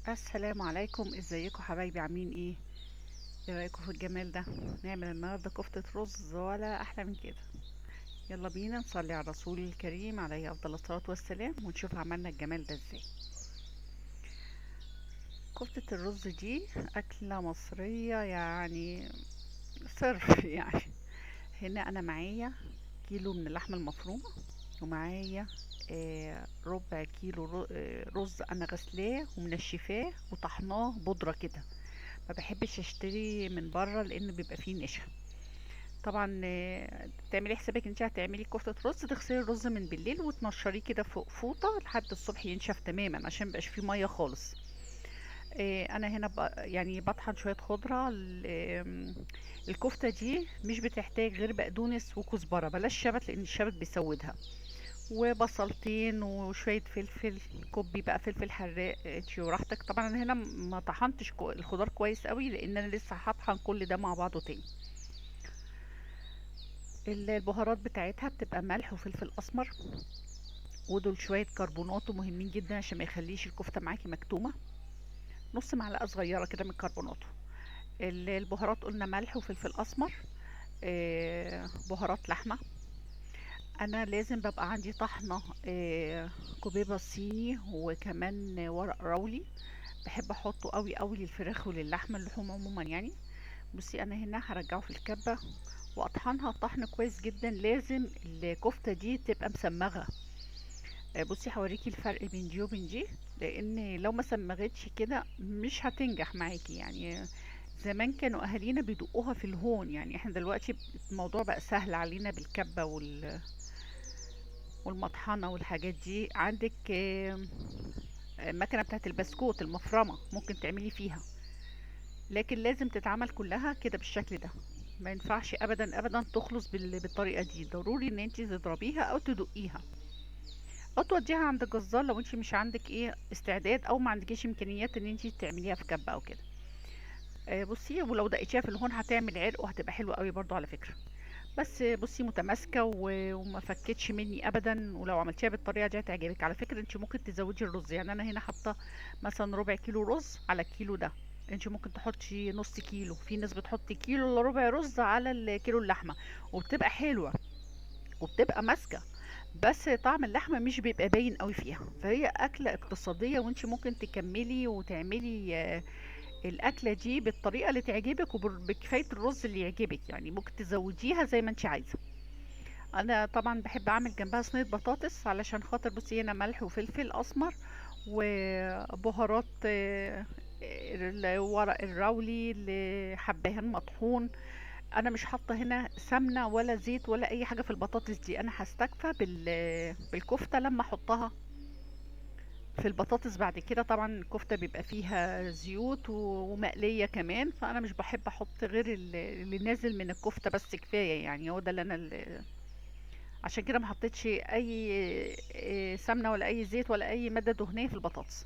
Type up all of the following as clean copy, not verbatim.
السلام عليكم، ازيكم حبايبي؟ عاملين ايه رايكم في الجمال ده؟ نعمل النهارده كفتة رز ولا احلى من كده. يلا بينا نصلي على الرسول الكريم عليه افضل الصلاة والسلام ونشوف عملنا الجمال ده ازاي. كفتة الرز دي اكلة مصرية يعني صرف يعني. هنا انا معايا كيلو من اللحمة المفرومة، ومعايا ربع كيلو رز انا غسلاه ومنشفاه وطحناه بودرة كده. ما بحبش اشتري من بره لان بيبقى فيه نشا. طبعا تعملي حسابك انت هتعملي كفتة رز، تغسلي الرز من بالليل وتنشريه كده فوق فوطة لحد الصبح ينشف تماما عشان مبقاش فيه مية خالص. انا هنا يعني بطحن شوية خضرة. الكفتة دي مش بتحتاج غير بقدونس وكزبرة، بلاش شبت لان الشبت بيسودها، وبصلتين وشوية فلفل. كوبي بقى فلفل حراق انتي وراحتك. طبعا انا هنا ما طحنتش الخضار كويس قوي لان انا لسه هطحن كل ده مع بعضه تاني. البهارات بتاعتها بتبقى ملح وفلفل اسمر، ودول شوية كربونات مهمين جدا عشان ما يخليش الكفتة معاكي مكتومة. نص معلقة صغيرة كده من الكربونات. البهارات قلنا ملح وفلفل اسمر. بهارات لحمة. انا لازم ببقى عندي طحنة كوبيبة صيني وكمان ورق راولي. بحب احطه قوي قوي للفراخ وللحمة اللحوم عموما يعني. بصي انا هنا هرجعه في الكبة واطحنها طحن كويس جدا. لازم الكفتة دي تبقى مسمغة. بصي هوريكي الفرق بين دي وبين دي، لان لو ما سمغتش كده مش هتنجح معاكي يعني. زمان كانوا اهالينا بيدقوها في الهون، يعني احنا دلوقتي الموضوع بقى سهل علينا بالكبة والمطحنة والحاجات دي. عندك المكنة بتاعت البسكوت المفرمة ممكن تعملي فيها، لكن لازم تتعمل كلها كده بالشكل ده. ما ينفعش ابدا ابدا تخلص بالطريقة دي. ضروري ان انت تضربيها او تدقيها او توديها عند الجزار لو انت مش عندك استعداد او ما عندكيش امكانيات ان انت تعمليها في كبة او كده. بصي، ولو دقيتيها في الهون هتعمل عرق وهتبقى حلوة قوي برضو على فكرة. بس بصي متماسكة وما فكتش مني ابدا، ولو عملتيها بالطريقة دي هتعجبك على فكرة. انت ممكن تزودي الرز، يعني انا هنا حاطة مثلا ربع كيلو رز على الكيلو ده. انت ممكن تحطي نص كيلو، في ناس بتحط كيلو الا ربع رز على الكيلو اللحمة وبتبقى حلوة وبتبقى ماسكة. بس طعم اللحمة مش بيبقى باين قوي فيها، فهي أكلة اقتصادية وانت ممكن تكملي وتعملي الأكلة دي بالطريقة اللي تعجبك وبكفاية الرز اللي يعجبك، يعني ممكن تزوديها زي ما انت عايزة. انا طبعا بحب اعمل جنبها صينية بطاطس علشان خاطر بصي هنا ملح وفلفل اسمر وبهارات ورق الراولي لحبهان مطحون. انا مش حاطه هنا سمنه ولا زيت ولا اي حاجه في البطاطس دي. انا هستكفى بالكفته لما احطها في البطاطس. بعد كده طبعا الكفته بيبقى فيها زيوت ومقليه كمان، فانا مش بحب احط غير اللي نازل من الكفته بس كفايه يعني. هو ده اللي عشان كده ما حطيتش اي سمنه ولا اي زيت ولا اي ماده دهنيه في البطاطس.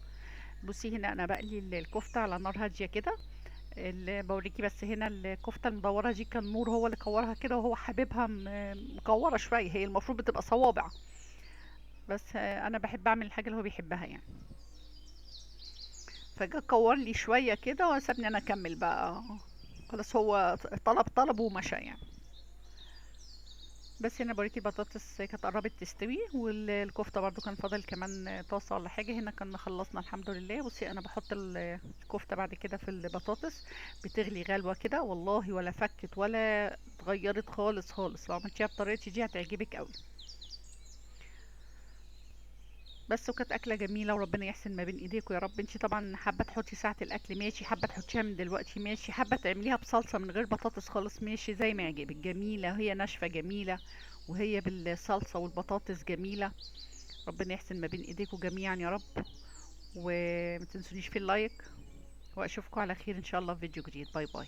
بصي هنا انا بقلي الكفته على نار هاديه كده. اللي بوريكي بس هنا الكفته المدوره دي كان نور هو اللي كورها كده، وهو حاببها مكوره شويه، هي المفروض بتبقى صوابع. بس انا بحب اعمل الحاجه اللي هو بيحبها يعني. فجا كور لي شويه كده وسابني انا اكمل بقى. خلاص هو طلب ومشى يعني. بس هنا بوريكي البطاطس كانت قربت تستوي، والكفته برضو كان فاضل كمان طاسه ولا حاجه. هنا كنا خلصنا الحمد لله. بصي انا بحط الكفته بعد كده في البطاطس، بتغلي غلوه كده والله، ولا فكت ولا اتغيرت خالص خالص. لو عملتيها بطريقتي دي هتعجبك قوي. بس وكانت اكله جميله، وربنا يحسن ما بين ايديكم يا رب. انتي طبعا حابه تحطي ساعه الاكل ماشي، حابه تحطيها من دلوقتي ماشي، حابه تعمليها بصلصه من غير بطاطس خالص ماشي، زي ما يعجبك. جميله وهي ناشفه جميله، وهي بالصلصه والبطاطس جميله. ربنا يحسن ما بين ايديكم جميعا يا رب. وما تنسونيش في اللايك، واشوفكم على خير ان شاء الله في فيديو جديد. باي باي.